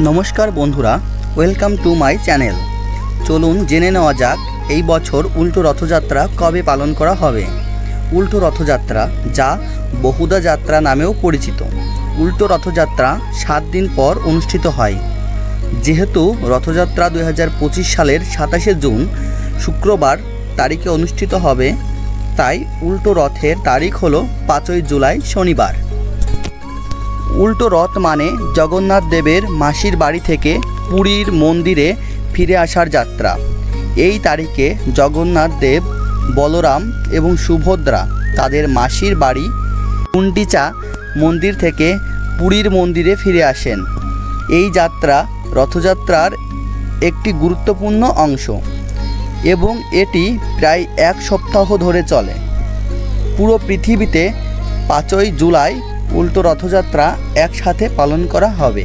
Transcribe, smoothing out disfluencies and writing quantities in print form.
নমস্কার বন্ধুরা, welcome to my channel. চলুন জেনে নেওয়া যাক এই বছর উল্টো রথযাত্রা কবে পালন করা হবে। উল্টো রথযাত্রা, যা বহুদা যাত্রা নামেও পরিচিত, উল্টো রথযাত্রা 7 দিন পর অনুষ্ঠিত হয়। যেহেতু রথযাত্রা 2025 সালের 27শে জুন শুক্রবার তারিখে অনুষ্ঠিত হবে, তাই উল্টো রথের তারিখ হলো 5ই জুলাই শনিবার। উল্টো রথ মানে জগন্নাথ দেবের মাসির বাড়ি থেকে পুরীর মন্দিরে ফিরে আসার যাত্রা। এই তারিখে জগন্নাথ দেব, বলরাম এবং সুভদ্রা তাদের মাসির বাড়ি গুন্ডিচা মন্দির থেকে পুরীর মন্দিরে ফিরে আসেন। এই যাত্রা রথযাত্রার একটি গুরুত্বপূর্ণ অংশ এবং এটি প্রায় 1 সপ্তাহ ধরে চলে। পুরো পৃথিবীতে 5ই জুলাই উল্টো রথযাত্রা একসাথে পালন করা হবে।